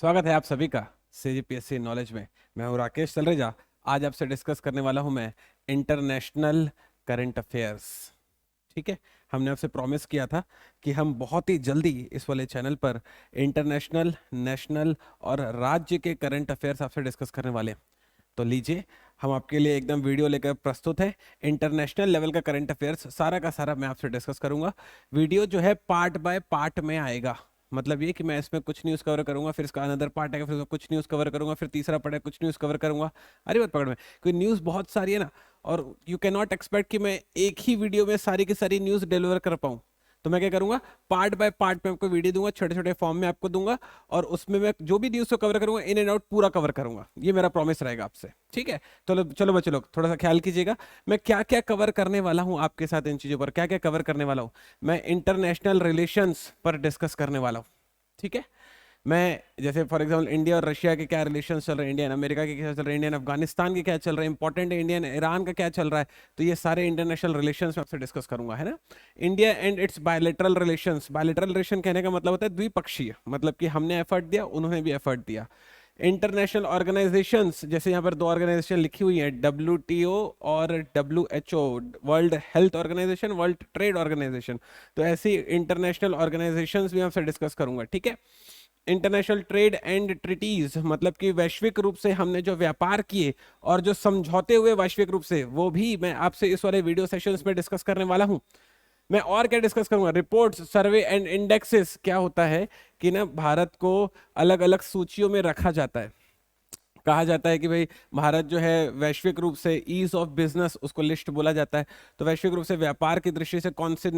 स्वागत है आप सभी का सीजीपीएससी नॉलेज में। मैं हूं राकेश तलरेजा। आज आपसे डिस्कस करने वाला हूं मैं इंटरनेशनल करंट अफेयर्स। ठीक है, हमने आपसे प्रॉमिस किया था कि हम बहुत ही जल्दी इस वाले चैनल पर इंटरनेशनल, नेशनल और राज्य के करंट अफेयर्स आपसे डिस्कस करने वाले हैं। तो लीजिए, हम आपके लिए एकदम वीडियो लेकर प्रस्तुत है। इंटरनेशनल लेवल का करंट अफेयर्स सारा का सारा मैं आपसे डिस्कस करूंगा। वीडियो जो है पार्ट बाय पार्ट में आएगा। मतलब ये कि मैं इसमें कुछ न्यूज़ कवर करूंगा, फिर इसका अनदर पार्ट आएगा, फिर उसका कुछ न्यूज़ कवर करूंगा, फिर तीसरा पार्ट है कुछ न्यूज़ कवर करूंगा। अरे बात पकड़ में, क्योंकि न्यूज़ बहुत सारी है ना, और यू कैन नॉट एक्सपेक्ट कि मैं एक ही वीडियो में सारी की सारी न्यूज़ डिलीवर कर पाऊँ। तो मैं क्या करूंगा, पार्ट बाय पार्ट में आपको वीडियो दूंगा, छोटे छोटे फॉर्म में आपको दूंगा, और उसमें मैं जो भी न्यूज़ को कवर करूंगा इन एंड आउट पूरा कवर करूंगा। ये मेरा प्रॉमिस रहेगा आपसे। ठीक है, चलो चलो बच्चे लोग थोड़ा सा ख्याल कीजिएगा। मैं क्या क्या कवर करने वाला हूँ आपके साथ, इन चीज़ों पर क्या क्या कवर करने वाला हूँ। मैं इंटरनेशनल रिलेशंस पर डिस्कस करने वाला हूँ। ठीक है, मैं जैसे फॉर एग्जांपल इंडिया और रशिया के क्या रिलेशंस चल रहे हैं, इंडियन अमेरिका के क्या चल रहे हैं, इंडियन अफगानिस्तान के क्या चल रहे हैं, इंपॉर्टेंट इंडियन ईरान का क्या चल रहा है। तो ये सारे इंटरनेशनल रिलेशंस में आपसे डिस्कस करूंगा, है ना। India and it's bilateral relations. Bilateral relation कहने का मतलब होता है द्विपक्षीय, मतलब कि हमने एफर्ट दिया, उन्होंने भी एफर्ट दिया। इंटरनेशनल ऑर्गेनाइजेशंस, जैसे यहाँ पर दो ऑर्गेनाइजेशन लिखी हुई है, डब्ल्यूटीओ और WHO, world health organisation, world trade organisation. तो ऐसी इंटरनेशनल ऑर्गेनाइजेशंस भी आपसे डिस्कस करूंगा। ठीक है, इंटरनेशनल ट्रेड एंड ट्रिटीज, मतलब कि वैश्विक रूप से हमने जो व्यापार किए और जो समझौते हुए वैश्विक रूप से, वो भी मैं आपसे इस वाले वीडियो सेशंस में डिस्कस करने वाला हूं। मैं और क्या डिस्कस करूंगा, रिपोर्ट्स, सर्वे एंड इंडेक्सेस। क्या होता है कि ना, भारत को अलग अलग सूचियों में रखा जाता है। कहा जाता है कि भाई भारत जो है वैश्विक रूप से ईज ऑफ बिजनेस, उसको लिस्ट बोला जाता है। तो वैश्विक रूप से व्यापार की दृष्टि से कौन से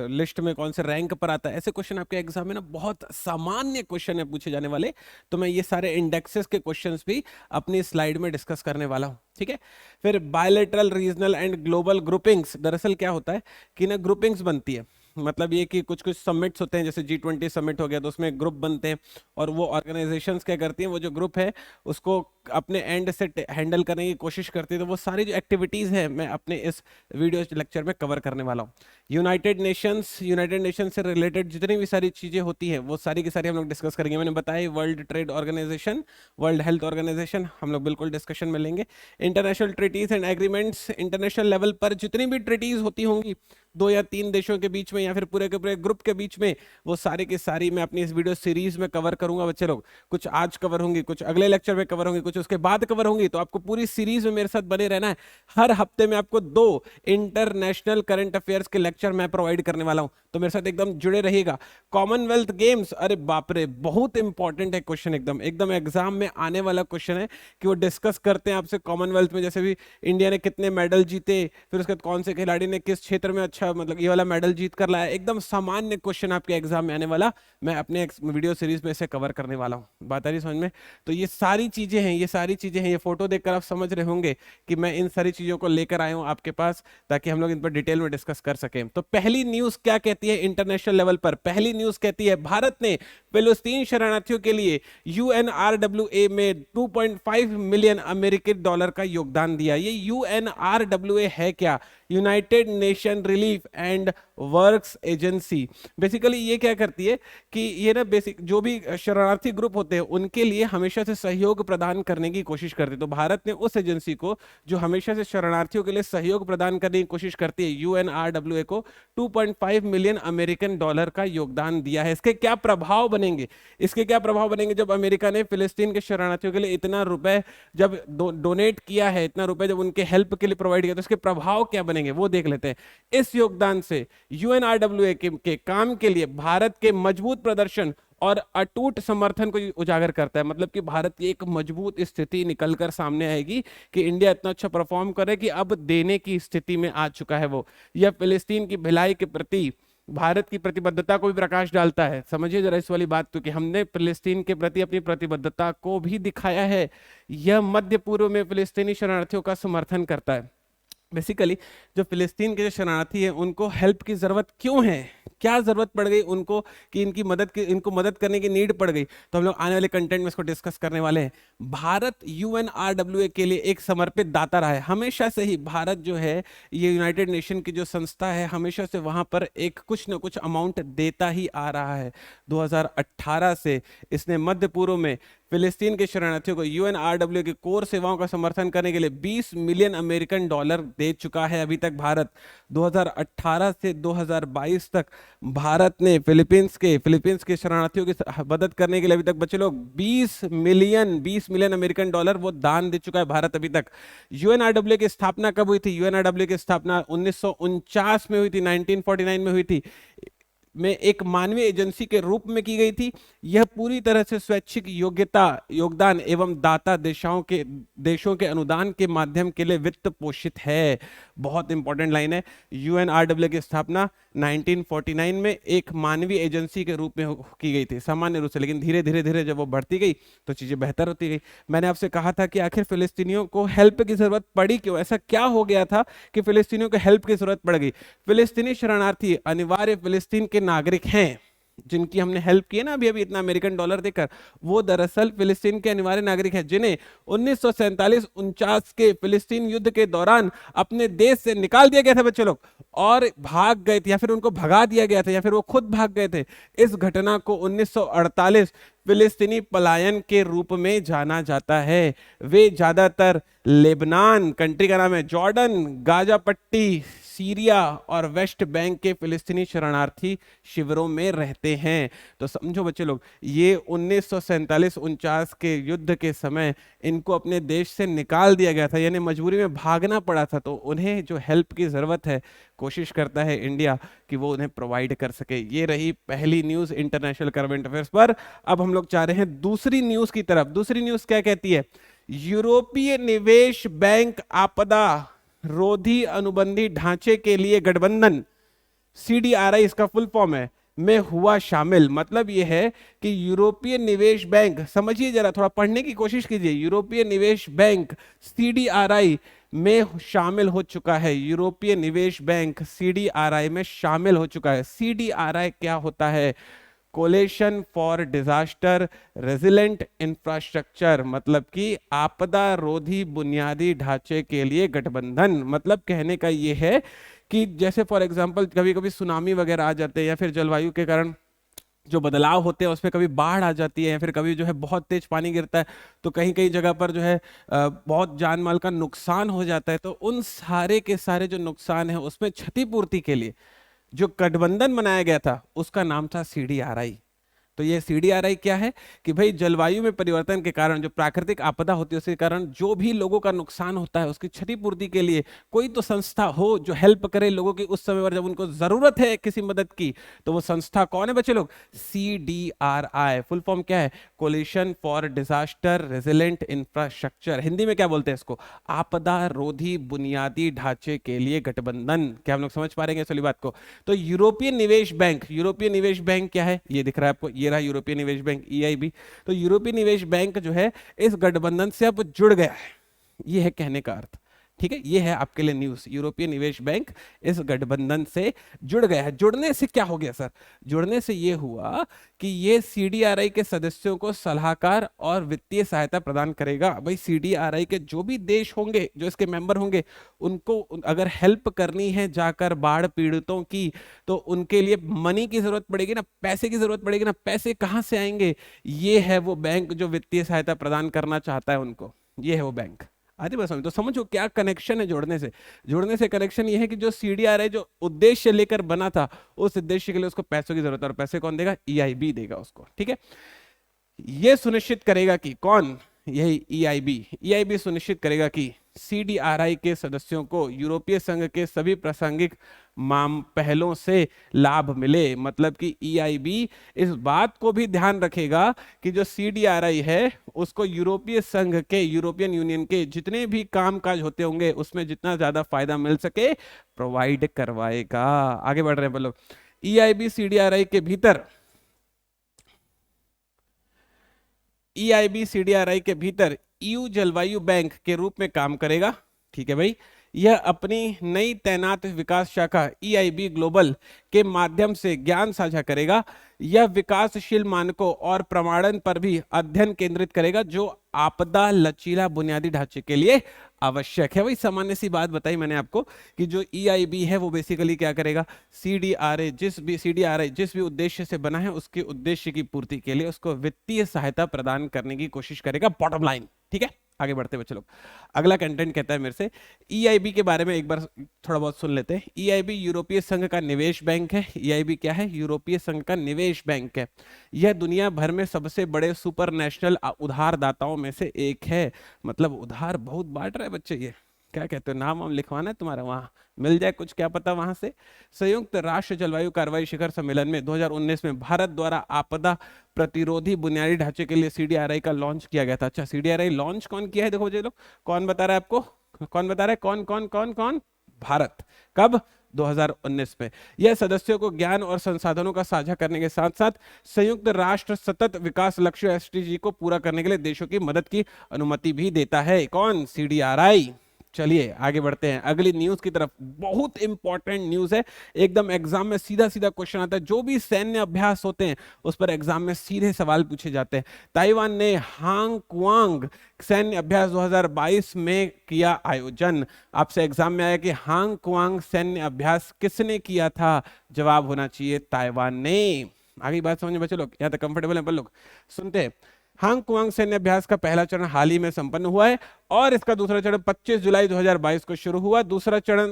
लिस्ट में, कौन से रैंक पर आता है। ऐसे क्वेश्चन आपके एग्जाम में ना बहुत सामान्य क्वेश्चन है पूछे जाने वाले। तो मैं ये सारे इंडेक्सेस के क्वेश्चंस भी अपनी स्लाइड में डिस्कस करने वाला हूँ। ठीक है, फिर bilateral, regional and global groupings. दरअसल क्या होता है कि ना, ग्रुपिंग्स बनती है। मतलब ये कि कुछ कुछ समिट्स होते हैं, जैसे G20 समिट हो गया, तो उसमें ग्रुप बनते हैं। और वो ऑर्गेनाइजेशंस क्या करती हैं, वो जो ग्रुप है उसको अपने एंड से हैंडल करने की कोशिश करती है। तो वो सारी जो एक्टिविटीज है मैं अपने इस वीडियो लेक्चर में कवर करने वाला हूँ। यूनाइटेड नेशंस से रिलेटेड जितनी भी सारी चीजें होती हैं वो सारी की सारी हम लोग डिस्कस करेंगे। मैंने बताया world trade organisation, world health organisation हम लोग बिल्कुल डिस्कशन में लेंगे। International treaties and agreements, international level पर जितनी भी ट्रीटीज होती होंगी दो या तीन देशों के बीच में या फिर पूरे के पूरे ग्रुप के बीच में, वो सारी की सारी मैं अपनी इस वीडियो सीरीज में कवर करूंगा बच्चे लोग। कुछ आज कवर होंगी, कुछ अगले लेक्चर में कवर होंगी, कुछ उसके बाद कवर होंगी। तो आपको पूरी सीरीज में मेरे साथ बने रहना है। हर हफ्ते में आपको 2 इंटरनेशनल करंट अफेयर्स के लेक्चर मैं प्रोवाइड करने वाला हूं, तो मेरे साथ एकदम जुड़े रहिएगा। कॉमनवेल्थ गेम्स, अरे बाप रे, बहुत इंपॉर्टेंट है क्वेश्चन, एकदम एकदम एग्जाम में आने वाला क्वेश्चन है कि वो डिस्कस करते हैं आपसे कॉमनवेल्थ में, जैसे भी इंडिया ने कितने मेडल जीते, फिर उसके बाद कौन से खिलाड़ी ने किस क्षेत्र में अच्छा, मतलब ये वाला मेडल जीत कर लाया। एकदम सामान्य क्वेश्चन आपके एग्जाम में आने वाला, मैं अपने वीडियो सीरीज में इसे कवर करने वाला हूँ। बात आ रही समझ में। तो ये सारी चीजें हैं, ये सारी चीजें हैं, ये फोटो देखकर आप समझ रहे होंगे कि मैं इन सारी चीजों को लेकर आया हूँ आपके पास, ताकि हम लोग इन पर डिटेल में डिस्कस कर सकें। तो पहली न्यूज क्या कहती है इंटरनेशनल लेवल पर? पहली न्यूज कहती है भारत ने फिलिस्तीन शरणार्थियों के लिए यूएनआरडब्ल्यूए में 2.5 मिलियन अमेरिकी डॉलर का योगदान दिया। ये यूएनआरडब्ल्यूए है क्या? United nation relief and works agency. Basically ये क्या करती है कि ये ना बेसिक जो भी शरणार्थी ग्रुप होते हैं उनके लिए हमेशा से सहयोग प्रदान करने की कोशिश करती है। तो भारत ने उस एजेंसी को जो हमेशा से शरणार्थियों के लिए सहयोग प्रदान करने की कोशिश करती है, यूएनआरडब्ल्यूए को 2.5 मिलियन अमेरिकन डॉलर का योगदान दिया है। इसके क्या प्रभाव बनेंगे? इसके क्या प्रभाव बनेंगे जब अमेरिका ने फिलिस्तीन के शरणार्थियों के लिए इतना रुपए जब डोनेट किया है, इतना रुपए जब उनके हेल्प के लिए प्रोवाइड किया, तो इसके प्रभाव क्या बनेंगे वो देख लेते हैं। इस योगदान से यूएनआरडब्ल्यूए के काम के लिए भारत के मजबूत प्रदर्शन और अटूट समर्थन को उजागर करता है। मतलब कि भारत की एक मजबूत स्थिति निकलकर सामने आएगी कि इंडिया इतना अच्छा परफॉर्म करे कि अब देने की स्थिति में आ चुका है वो। यह फिलिस्तीन की भलाई के प्रति भारत की प्रतिबद्धता को भी प्रकाश डालता है। समझिए जरा इस वाली बात, क्योंकि हमने फिलिस्तीन के प्रति अपनी प्रतिबद्धता को भी दिखाया है। यह मध्य पूर्व में फिलिस्तीनी शरणार्थियों का समर्थन करता है। बेसिकली जो फिलिस्तीन के जो शरणार्थी हैं उनको हेल्प की ज़रूरत क्यों है, क्या ज़रूरत पड़ गई उनको कि इनको मदद करने की नीड पड़ गई, तो हम लोग आने वाले कंटेंट में इसको डिस्कस करने वाले हैं। भारत यूएनआरडब्ल्यूए के लिए एक समर्पित दाता रहा है हमेशा से ही। भारत जो है ये यूनाइटेड नेशन की जो संस्था है हमेशा से वहां पर एक कुछ ना कुछ अमाउंट देता ही आ रहा है। 2018 से इसने मध्य पूर्व में फिलिस्तीन के शरणार्थियों को यूएनआरडब्ल्यू की कोर सेवाओं का समर्थन करने के लिए 20 मिलियन अमेरिकन डॉलर दे चुका है अभी तक। भारत 2018 से 2022 तक भारत ने फिलीपींस के शरणार्थियों की मदद करने के लिए अभी तक बच्चे लोग 20 मिलियन अमेरिकन डॉलर वो दान दे चुका है भारत अभी तक। यूएनआरडब्ल्यू की स्थापना कब हुई थी? यूएनआरडब्ल्यू की स्थापना 1949 में हुई थी, 1949 में हुई थी, में एक मानवीय एजेंसी के रूप में की गई थी। यह पूरी तरह से स्वैच्छिक योगदान एवं दाता देशों के अनुदान के माध्यम के लिए वित्त पोषित है। बहुत इंपॉर्टेंट लाइन है। यूएनआरडब्ल्यू की स्थापना 1949 में एक मानवीय एजेंसी के रूप में की गई थी सामान्य रूप से, लेकिन धीरे धीरे धीरे जब वो बढ़ती गई तो चीजें बेहतर होती गई। मैंने आपसे कहा था कि आखिर फिलिस्तीनियों को हेल्प की जरूरत पड़ी क्यों, ऐसा क्या हो गया था कि फिलिस्तीनियों को हेल्प की जरूरत पड़ गई? फिलिस्तीनी शरणार्थी अनिवार्य फिलिस्तीन के नागरिक हैं, जिनकी हमने हेल्प की है ना अभी अभी इतना अमेरिकन डॉलर देकर, वो दरअसल फिलिस्तीन के अनिवार्य नागरिक हैं जिन्हें 1947-49 के फिलिस्तीन युद्ध के दौरान अपने देश से निकाल दिया गया था बच्चे लोग, और भाग गए थे या फिर उनको भगा दिया गया था या फिर वो खुद भाग गए थे। इस घटना को 1948 फिलिस्तीनी पलायन के रूप में जाना जाता है। वे ज्यादातर लेबनान, कंट्री का नाम है जॉर्डन, गाजा पट्टी, सीरिया और वेस्ट बैंक के फिलिस्तीनी शरणार्थी शिविरों में रहते हैं। तो समझो बच्चे लोग, ये 1947-49 के युद्ध के समय इनको अपने देश से निकाल दिया गया था, यानी मजबूरी में भागना पड़ा था। तो उन्हें जो हेल्प की जरूरत है, कोशिश करता है इंडिया कि वो उन्हें प्रोवाइड कर सके। ये रही पहली न्यूज इंटरनेशनल करंट अफेयर्स पर। अब हम लोग चाह रहे हैं दूसरी न्यूज की तरफ। दूसरी न्यूज क्या कहती है? यूरोपीय निवेश बैंक आपदा रोधी अनुबंधी ढांचे के लिए गठबंधन, सीडीआरआई इसका फुल फॉर्म है, में हुआ शामिल। मतलब यह है कि यूरोपीय निवेश बैंक, समझिए जरा, थोड़ा पढ़ने की कोशिश कीजिए। यूरोपीय निवेश बैंक सीडीआरआई में शामिल हो चुका है। यूरोपीय निवेश बैंक सीडीआरआई में शामिल हो चुका है। सीडीआरआई क्या होता है? Coalition for disaster resilient infrastructure, मतलब कि आपदा रोधी बुनियादी ढांचे के लिए गठबंधन। मतलब कहने का यह है कि जैसे फॉर एग्जांपल कभी कभी सुनामी वगैरह आ जाते हैं या फिर जलवायु के कारण जो बदलाव होते हैं उसमें कभी बाढ़ आ जाती है या फिर कभी जो है बहुत तेज पानी गिरता है, तो कहीं कहीं जगह पर जो है बहुत जान माल का नुकसान हो जाता है। तो उन सारे के सारे जो नुकसान है उसमें क्षतिपूर्ति के लिए जो गठबंधन बनाया गया था उसका नाम था सीडीआरआई। तो ये सीडीआरआई क्या है कि भाई जलवायु में परिवर्तन के कारण जो प्राकृतिक आपदा होती है उसके कारण जो भी लोगों का नुकसान होता है उसकी क्षतिपूर्ति के लिए कोई तो संस्था हो जो हेल्प करे लोगों की उस समय पर जब उनको जरूरत है किसी मदद की। तो वो संस्था कौन है बच्चे लोग? सीडीआरआई। फुल फॉर्म क्या है? Coalition for disaster resilient infrastructure. Hindi में क्या बोलते हैं इसको? आपदा रोधी बुनियादी ढांचे के लिए गठबंधन। क्या हम लोग समझ पा रहे हैं इस बात को? तो यूरोपीय निवेश बैंक क्या है? ये दिख रहा है आपको, ये रहा यूरोपीय निवेश बैंक ईआईबी। तो यूरोपीय निवेश बैंक जो है इस गठबंधन से अब जुड़ गया है, ये है कहने का अर्थ। ठीक है, ये है आपके लिए न्यूज। यूरोपीय निवेश बैंक इस गठबंधन से जुड़ गया है। जुड़ने से क्या हो गया सर? जुड़ने से ये हुआ कि ये सीडीआरआई के सदस्यों को सलाहकार और वित्तीय सहायता प्रदान करेगा। भाई सीडीआरआई के जो भी देश होंगे जो इसके मेंबर होंगे उनको अगर हेल्प करनी है जाकर बाढ़ पीड़ितों की, तो उनके लिए मनी की जरूरत पड़ेगी ना, पैसे की जरूरत पड़ेगी ना। पैसे कहां से आएंगे? ये है वो बैंक जो वित्तीय सहायता प्रदान करना चाहता है उनको, ये है वो बैंक। आती बात समझ? तो समझो क्या कनेक्शन है जोड़ने से। जोड़ने से कनेक्शन ये है कि जो सीडीआरआई जो उद्देश्य लेकर बना था उस उद्देश्य के लिए उसको पैसों की जरूरत है, और पैसे कौन देगा? ईआईबी देगा उसको। ठीक है, ये सुनिश्चित करेगा कि कौन? यही ईआईबी सुनिश्चित करेगा कि सीडीआरआई के सदस्यों को यूरोपीय संघ के सभी प्रासंगिक पहलों से लाभ मिले। मतलब कि ईआईबी इस बात को भी ध्यान रखेगा कि जो सीडीआरआई है उसको यूरोपीय संघ के, यूरोपियन यूनियन के जितने भी कामकाज होते होंगे उसमें जितना ज्यादा फायदा मिल सके प्रोवाइड करवाएगा। आगे बढ़ रहे हैं बोलो। ईआईबी सीडीआरआई के भीतर ईआईबी सीडीआरआई के भीतर ईयू जलवायु बैंक के रूप में काम करेगा। ठीक है भाई, यह अपनी नई तैनात विकास शाखा EIB ग्लोबल के माध्यम से ज्ञान साझा करेगा। यह विकासशील मानकों और प्रमाणन पर भी अध्ययन केंद्रित करेगा जो आपदा लचीला बुनियादी ढांचे के लिए आवश्यक है। वही सामान्य सी बात बताई मैंने आपको कि जो EIB है वो बेसिकली क्या करेगा, CDRA जिस भी उद्देश्य से बना है उसके उद्देश्य की पूर्ति के लिए उसको वित्तीय सहायता प्रदान करने की कोशिश करेगा, बॉटम लाइन। ठीक है, आगे बढ़ते बच्चे लोग। अगला कंटेंट कहता है मेरे से, EIB के बारे में एक बार थोड़ा बहुत सुन लेते हैं। EIB यूरोपीय संघ का निवेश बैंक है। EIB क्या है? यूरोपीय संघ का निवेश बैंक है। यह दुनिया भर में सबसे बड़े सुपर नेशनल उधारदाताओं में से एक है। मतलब उधार बहुत बांट रहा है बच्चे। ये क्या कहते हो, नाम वाम लिखवाना है तुम्हारा, वहां मिल जाए कुछ, क्या पता वहां से। संयुक्त राष्ट्र जलवायु कार्रवाई शिखर सम्मेलन में 2019 में भारत द्वारा आपदा प्रतिरोधी बुनियादी ढांचे के लिए CDRI का लॉन्च किया गया था। अच्छा, CDRI लॉन्च कौन किया है? देखो ये लोग, कौन बता रहा है आपको? कौन बता रहा है? कौन कौन कौन कौन? भारत। कब? 2019 में। यह सदस्यों को ज्ञान और संसाधनों का साझा करने के साथ साथ संयुक्त राष्ट्र सतत विकास लक्ष्य SDG को पूरा करने के लिए देशों की मदद की अनुमति भी देता है। कौन? CDRI। चलिए आगे बढ़ते हैं अगली न्यूज की तरफ। बहुत इंपॉर्टेंट न्यूज है, एकदम एग्जाम में सीधा सीधा क्वेश्चन आता है। जो भी सैन्य अभ्यास होते हैं उस पर एग्जाम में सीधे सवाल पूछे जाते हैं। ताइवान ने हांग कुआंग सैन्य अभ्यास 2022 में किया आयोजन। आपसे एग्जाम में आया कि हांग कुआंग सैन्य अभ्यास किसने किया था? जवाब होना चाहिए ताइवान ने। आगे बात समझ में बच्चे लोग, यहाँ तक कंफर्टेबल है? लोग सुनते हैं। हांग कुआंग सैन्य अभ्यास का पहला चरण हाल ही में संपन्न हुआ है और इसका दूसरा चरण 25 जुलाई 2022 को शुरू हुआ। दूसरा चरण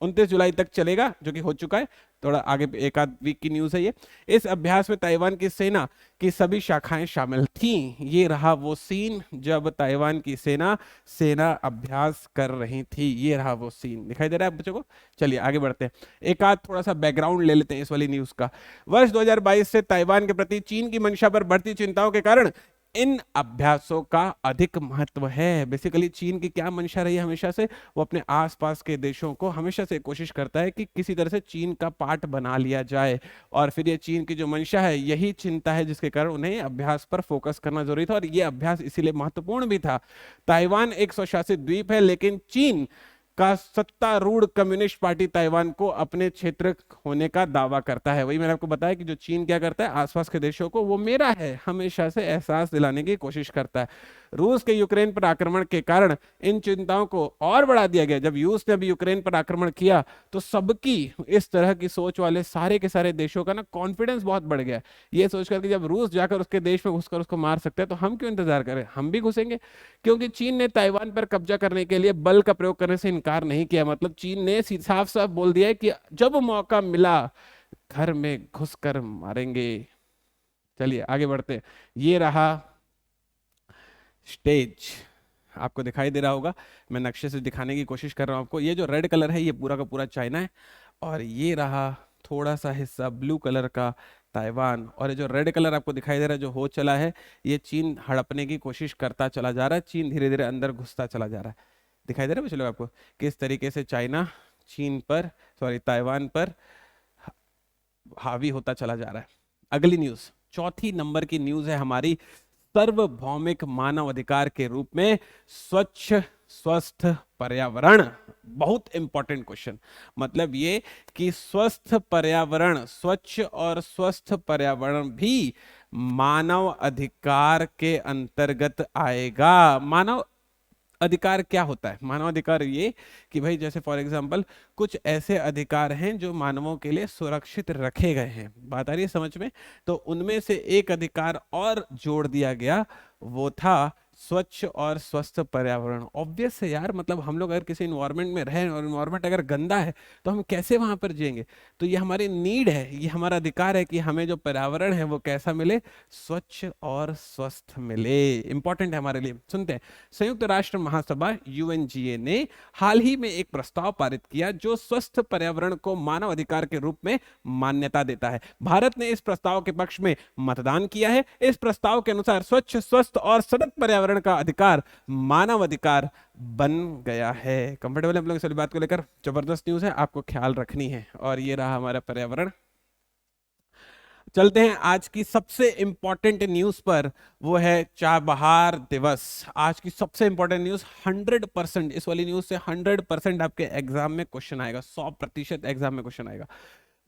29 जुलाई तक चलेगा, जो कि हो चुका है। थोड़ा आगे एक आध वीक की न्यूज है ये। इस अभ्यास में ताइवान की सेना की सभी शाखाएं शामिल थीं। ये रहा वो सीन जब ताइवान की सेना अभ्यास कर रही थी। ये रहा वो सीन, दिखाई दे रहा है बच्चों को? चलिए आगे बढ़ते हैं, एक आध थोड़ा सा बैकग्राउंड ले लेते हैं इस वाली न्यूज का। वर्ष 2022 से ताइवान के प्रति चीन की मंशा पर बढ़ती चिंताओं के कारण इन अभ्यासों का अधिक महत्व है। बेसिकली चीन की क्या मंशा रही है हमेशा से? वो अपने आसपास के देशों को हमेशा से कोशिश करता है कि किसी तरह से चीन का पार्ट बना लिया जाए। और फिर ये चीन की जो मंशा है, यही चिंता है जिसके कारण उन्हें अभ्यास पर फोकस करना जरूरी था और ये अभ्यास इसीलिए महत्वपूर्ण भी था। ताइवान एक स्वशासित द्वीप है, लेकिन चीन का सत्तारूढ़ कम्युनिस्ट पार्टी ताइवान को अपने क्षेत्र होने का दावा करता है। वही मैंने आपको बताया कि जो चीन क्या करता है, आसपास के देशों को वो मेरा है हमेशा से एहसास दिलाने की कोशिश करता है। रूस के यूक्रेन पर आक्रमण के कारण इन चिंताओं को और बढ़ा दिया गया। जब रूस ने अभी यूक्रेन पर आक्रमण किया तो सबकी इस तरह की सोच वाले सारे के सारे देशों का ना कॉन्फिडेंस बहुत बढ़ गया। ये सोचकर कि जब रूस जाकर उसके देश में घुसकर उसको मार सकते हैं तो हम क्यों इंतजार करें, हम भी घुसेंगे। क्योंकि चीन ने ताइवान पर कब्जा करने के लिए बल का प्रयोग करने से इनकार नहीं किया। मतलब चीन ने साफ साफ बोल दिया है कि जब मौका मिला घर में घुसकर मारेंगे। चलिए आगे बढ़ते। ये रहा स्टेज, आपको दिखाई दे रहा होगा, मैं नक्शे से दिखाने की कोशिश कर रहा हूं आपको। ये जो रेड कलर है ये पूरा का पूरा चाइना है और ये रहा थोड़ा सा हिस्सा ब्लू कलर का ताइवान। और ये जो रेड कलर आपको दिखाई दे रहा है जो हो चला है, ये चीन हड़पने की कोशिश करता चला जा रहा है। चीन धीरे धीरे अंदर घुसता चला जा रहा है। दिखाई दे रहा है चलो आपको किस तरीके से चाइना ताइवान पर हावी होता चला जा रहा है। अगली न्यूज, चौथी नंबर की न्यूज है हमारी, सार्वभौमिक मानव अधिकार के रूप में स्वच्छ स्वस्थ पर्यावरण। बहुत इंपॉर्टेंट क्वेश्चन। मतलब ये कि स्वस्थ पर्यावरण, स्वच्छ और स्वस्थ पर्यावरण भी मानव अधिकार के अंतर्गत आएगा। मानव अधिकार क्या होता है? मानव अधिकार ये कि भाई जैसे फॉर एग्जांपल कुछ ऐसे अधिकार हैं जो मानवों के लिए सुरक्षित रखे गए हैं। बात आ रही है समझ में? तो उनमें से एक अधिकार और जोड़ दिया गया, वो था स्वच्छ और स्वस्थ पर्यावरण। ऑब्वियस है यार, मतलब हम लोग अगर किसी इन्वायरमेंट में रहें और इन्वायरमेंट अगर गंदा है तो हम कैसे वहां पर जिएंगे? तो ये हमारी नीड है, ये हमारा अधिकार है कि हमें जो पर्यावरण है वो कैसा मिले? स्वच्छ और स्वस्थ मिले। इंपॉर्टेंट है हमारे लिए। सुनते हैं। संयुक्त राष्ट्र महासभा UNGA ने हाल ही में एक प्रस्ताव पारित किया जो स्वस्थ पर्यावरण को मानव अधिकार के रूप में मान्यता देता है। भारत ने इस प्रस्ताव के पक्ष में मतदान किया है। इस प्रस्ताव के अनुसार स्वच्छ स्वस्थ और सतत पर्यावरण का अधिकार मानव अधिकार बन गया है। कंफर्टेबल है हम लोग इस बात को लेकर? जबरदस्त न्यूज है, आपको ख्याल रखनी है। और ये रहा हमारा पर्यावरण। चलते हैं आज की सबसे इंपॉर्टेंट न्यूज पर, वो है चाबहार दिवस। आज की सबसे इंपॉर्टेंट न्यूज, 100%, इस वाली न्यूज से 100% आपके एग्जाम में क्वेश्चन आएगा, 100% एग्जाम में क्वेश्चन आएगा।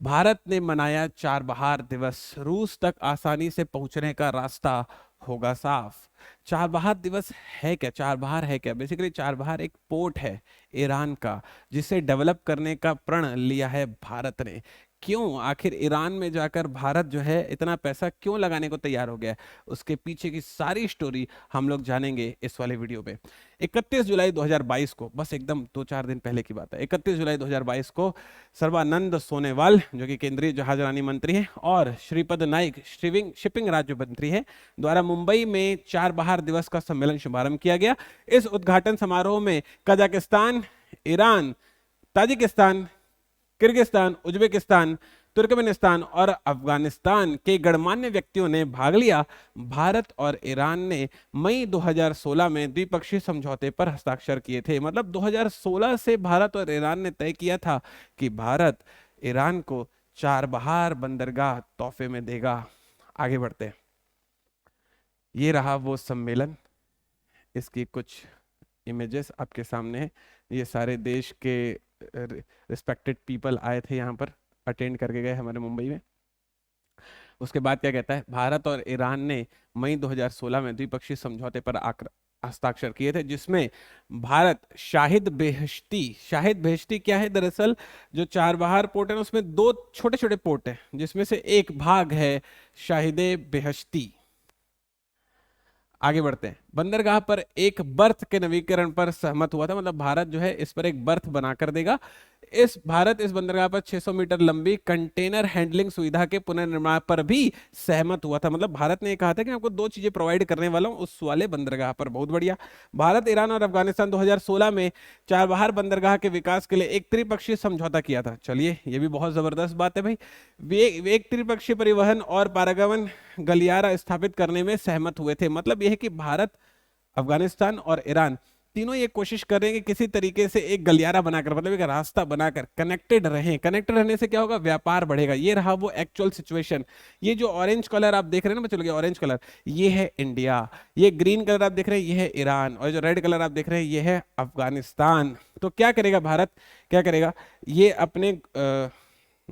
भारत ने मनाया चाबहार दिवस, रूस तक आसानी से पहुंचने का रास्ता होगा साफ। चाबहार दिवस है क्या? चाबहार है क्या? बेसिकली चाबहार एक पोर्ट है ईरान का, जिसे डेवलप करने का प्रण लिया है भारत ने। क्यों आखिर ईरान में जाकर भारत जो है इतना पैसा क्यों लगाने को तैयार हो गया है, उसके पीछे की सारी स्टोरी हम लोग जानेंगे इस वाले वीडियो पे। 31 जुलाई 2022 को, बस एकदम 2-4 दिन पहले की बात है, 31 जुलाई 2022 को सर्बानंद सोनोवाल जो कि केंद्रीय जहाजरानी मंत्री हैं और श्रीपद नाइक शिपिंग राज्य मंत्री हैं, द्वारा मुंबई में चाबहार दिवस का सम्मेलन शुभारंभ किया गया। इस उद्घाटन समारोह में Kazakhstan, Iran, Tajikistan, Kyrgyzstan, Uzbekistan, Turkmenistan और अफगानिस्तान के गणमान्य व्यक्तियों ने भाग लिया। भारत और ईरान ने मई 2016 में द्विपक्षीय समझौते पर हस्ताक्षर किए थे। मतलब 2016 से भारत और ईरान ने तय किया था कि भारत ईरान को चाबहार बंदरगाह तोहफे में देगा। आगे बढ़ते हैं, ये रहा वो सम्मेलन, इसकी कुछ इमेजेस आपके सामने है। ये सारे देश के रिस्पेक्टेड पीपल आए थे यहाँ पर, अटेंड करके गए हमारे मुंबई में। उसके बाद क्या कहता है, भारत और ईरान ने मई 2016 में द्विपक्षीय समझौते पर हस्ताक्षर किए थे, जिसमें भारत शाहिद बेहश्ती क्या है, दरअसल जो चाबहार पोर्ट है ना, उसमें 2 छोटे छोटे पोर्ट हैं, जिसमें से एक भाग है शाहिद बेहश्ती। आगे बढ़ते हैं, बंदरगाह पर एक बर्थ के नवीकरण पर सहमत हुआ था। मतलब भारत जो है इस पर एक बर्थ बनाकर देगा। भारत इस बंदरगाह पर 600 मीटर लंबी कंटेनर हैंडलिंग सुविधा के पुनर्निर्माण पर भी सहमत हुआ था। मतलब भारत ने कहा था कि आपको 2 चीजें प्रोवाइड करने वाला हूं उस वाले बंदरगाह पर। बहुत बढ़िया। भारत, ईरान और अफगानिस्तान 2016 में चाबहार बंदरगाह के विकास के लिए एक त्रिपक्षीय समझौता किया था। चलिए, ये भी बहुत जबरदस्त बात है भाई। वे एक त्रिपक्षीय परिवहन और पारागमन गलियारा स्थापित करने में सहमत हुए थे। मतलब यह है कि भारत, अफगानिस्तान और ईरान तीनों ये कोशिश कर रहे हैं कि किसी तरीके से एक गलियारा बनाकर, मतलब एक रास्ता बनाकर कनेक्टेड रहें। कनेक्टेड रहने से क्या होगा, व्यापार बढ़ेगा। ये रहा वो एक्चुअल सिचुएशन। ये जो ऑरेंज कलर आप देख रहे हैं ना, चलो, ऑरेंज कलर ये है इंडिया, ये ग्रीन कलर आप देख रहे हैं ये है ईरान, और जो रेड कलर आप देख रहे हैं ये है अफगानिस्तान। तो क्या करेगा भारत, क्या करेगा, ये अपने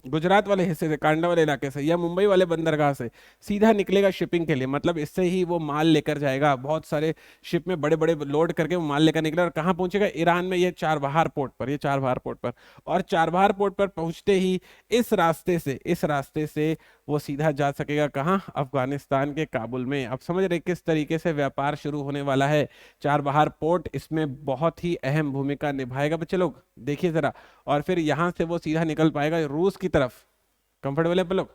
गुजरात वाले हिस्से से, कांडा वाले इलाके से या मुंबई वाले बंदरगाह से सीधा निकलेगा शिपिंग के लिए। मतलब इससे ही वो माल लेकर जाएगा, बहुत सारे शिप में बड़े बड़े लोड करके वो माल लेकर निकलेगा। और कहाँ पहुंचेगा, ईरान में, ये चाबहार पोर्ट पर, ये चाबहार पोर्ट पर। और चाबहार पोर्ट पर पहुंचते ही इस रास्ते से वो सीधा जा सकेगा कहाँ, अफगानिस्तान के काबुल में। अब समझ रहे किस तरीके से व्यापार शुरू होने वाला है। चाबहार पोर्ट इसमें बहुत ही अहम भूमिका निभाएगा बच्चे लोग, देखिए जरा। और फिर यहां से वो सीधा निकल पाएगा रूस की तरफ। कंफर्टेबल है लोग,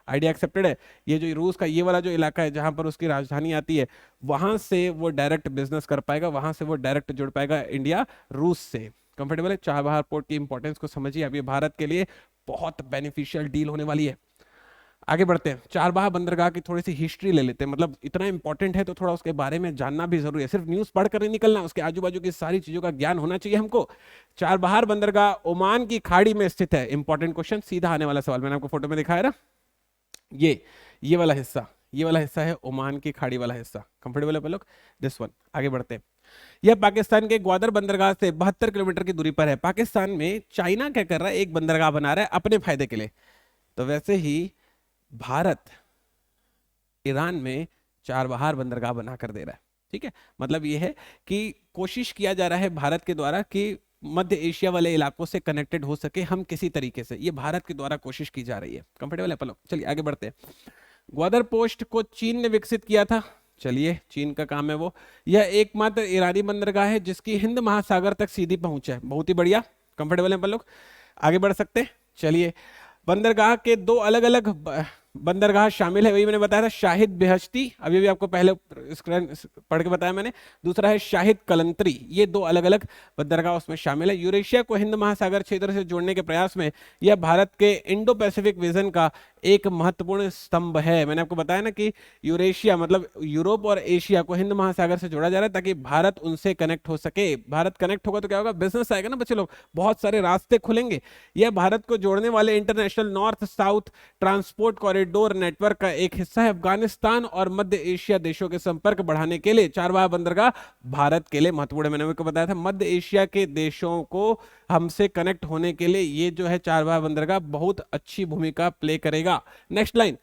आइडिया एक्सेप्टेड है। ये जो रूस का ये वाला जो इलाका है जहां पर उसकी राजधानी आती है, वहां से वो डायरेक्ट बिजनेस कर पाएगा, वहां से वो डायरेक्ट जुड़ पाएगा इंडिया रूस से। कंफर्टेबल है। चाबहार पोर्ट की इंपॉर्टेंस को समझिए, अभी भारत के लिए बहुत बेनिफिशियल डील होने वाली है। आगे बढ़ते हैं, चाबहार बंदरगाह की थोड़ी सी हिस्ट्री ले लेते हैं। मतलब इतना इंपॉर्टेंट है तो थोड़ा उसके बारे में जानना भी जरूरी है। सिर्फ न्यूज पढ़ कर नहीं निकलना, उसके आजू बाजू की सारी चीजों का ज्ञान होना चाहिए हमको। चाबहार बंदरगाह ओमान की खाड़ी में स्थित है। इंपॉर्टेंट क्वेश्चन, सीधा आने वाला सवाल, मैंने आपको फोटो में दिखाया ना, ये वाला हिस्सा है ओमान की खाड़ी वाला हिस्सा। कंफर्टेबल है लोग, दिस वन। आगे बढ़ते हैं, यह पाकिस्तान के ग्वादर बंदरगाह से 72 किलोमीटर की दूरी पर है। पाकिस्तान में चाइना क्या कर रहा है, एक बंदरगाह बना रहा है अपने फायदे के लिए। तो वैसे ही भारत ईरान में चाबहार बंदरगाह बनाकर दे रहा है। ठीक है, मतलब ये है कि कोशिश किया जा रहा है भारत के द्वारा कि मध्य एशिया वाले इलाकों से कनेक्टेड हो सके हम किसी तरीके से। ये भारत के द्वारा कोशिश की जा रही है। कंफर्टेबल है पलो, चलिए आगे बढ़ते हैं। ग्वादर पोस्ट को चीन ने विकसित किया था। चलिए, चीन का काम है वो। यह एकमात्र ईरानी बंदरगाह है जिसकी हिंद महासागर तक सीधी पहुंच है। बहुत ही बढ़िया, कंफर्टेबल है लोग, आगे बढ़ सकते हैं। चलिए, बंदरगाह के 2 अलग अलग बंदरगाह शामिल है, वही मैंने बताया था, शाहिद बेहश्ती, अभी भी आपको पहले पढ़ के बताया मैंने। दूसरा है शाहिद कलंतरी। ये 2 अलग अलग बंदरगाह उसमें शामिल है। यूरेशिया को हिंद महासागर क्षेत्र से जोड़ने के प्रयास में यह भारत के इंडो पैसिफिक विजन का एक महत्वपूर्ण स्तंभ है। मैंने आपको बताया ना कि यूरेशिया मतलब यूरोप और एशिया को हिंद महासागर से जोड़ा जा रहा है ताकि भारत उनसे कनेक्ट हो सके। भारत कनेक्ट होगा तो क्या होगा, बिजनेस आएगा ना बच्चे लोग, बहुत सारे रास्ते खुलेंगे। यह भारत को जोड़ने वाले international north south transport corridor corridor network का एक हिस्सा है। अफगानिस्तान और मध्य एशिया देशों के संपर्क बढ़ाने के लिए चाबहार बंदरगाह भारत के लिए महत्वपूर्ण है। मैंने आपको बताया था मध्य एशिया के देशों को हमसे कनेक्ट होने के लिए ये जो है चाबहार बंदरगाह बहुत अच्छी भूमिका प्ले करेगा। नेक्स्ट लाइन,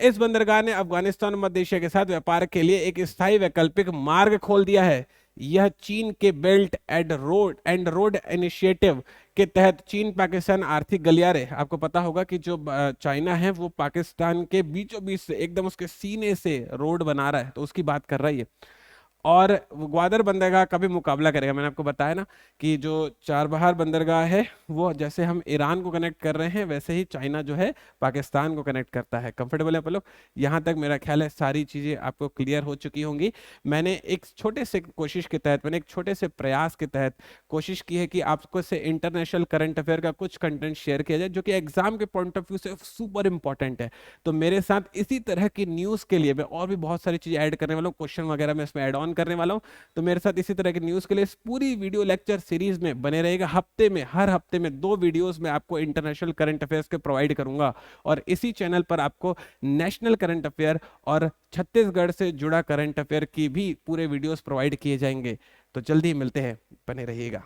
इस बंदरगाह ने अफगानिस्तान और मध्य एशिया के साथ व्यापार के लिए एक स्थायी वैकल्पिक मार्ग खोल दिया है। यह चीन के बेल्ट एंड रोड इनिशिएटिव के तहत चीन पाकिस्तान आर्थिक गलियारे, आपको पता होगा कि जो चाइना है वो पाकिस्तान के बीचों बीच से एकदम उसके सीने से रोड बना रहा है, तो उसकी बात कर रही है। और ग्वादर बंदरगाह का भी मुकाबला करेगा। मैंने आपको बताया ना कि जो चाबहार बंदरगाह है वो जैसे हम ईरान को कनेक्ट कर रहे हैं वैसे ही चाइना जो है पाकिस्तान को कनेक्ट करता है। कंफर्टेबल है आप लोग? यहाँ तक मेरा ख्याल है सारी चीज़ें आपको क्लियर हो चुकी होंगी। मैंने एक छोटे से कोशिश के तहत, मैंने एक छोटे से प्रयास के तहत कोशिश की है कि आपको से इंटरनेशनल करंट अफेयर का कुछ कंटेंट शेयर किया जाए जो कि एग्जाम के पॉइंट ऑफ व्यू से सुपर इंपॉर्टेंट है। तो मेरे साथ इसी तरह की न्यूज़ के लिए मैं और भी बहुत सारी चीज़ें ऐड करने वाला हूँ, क्वेश्चन वगैरह मैं इसमें ऐड ऑन करने वाला हूं। तो मेरे साथ इसी तरह की न्यूज़ के लिए इस पूरी वीडियो लेक्चर सीरीज में बने रहेगा। हफ्ते में, हर हफ्ते में 2 वीडियोस में आपको इंटरनेशनल करंट अफेयर्स के प्रोवाइड करूंगा और इसी चैनल पर आपको नेशनल करंट अफेयर और छत्तीसगढ़ से जुड़ा करंट अफेयर की भी पूरे वीडियोस प्रोवाइड किए जाएंगे। तो जल्दी मिलते हैं, बने रहिएगा।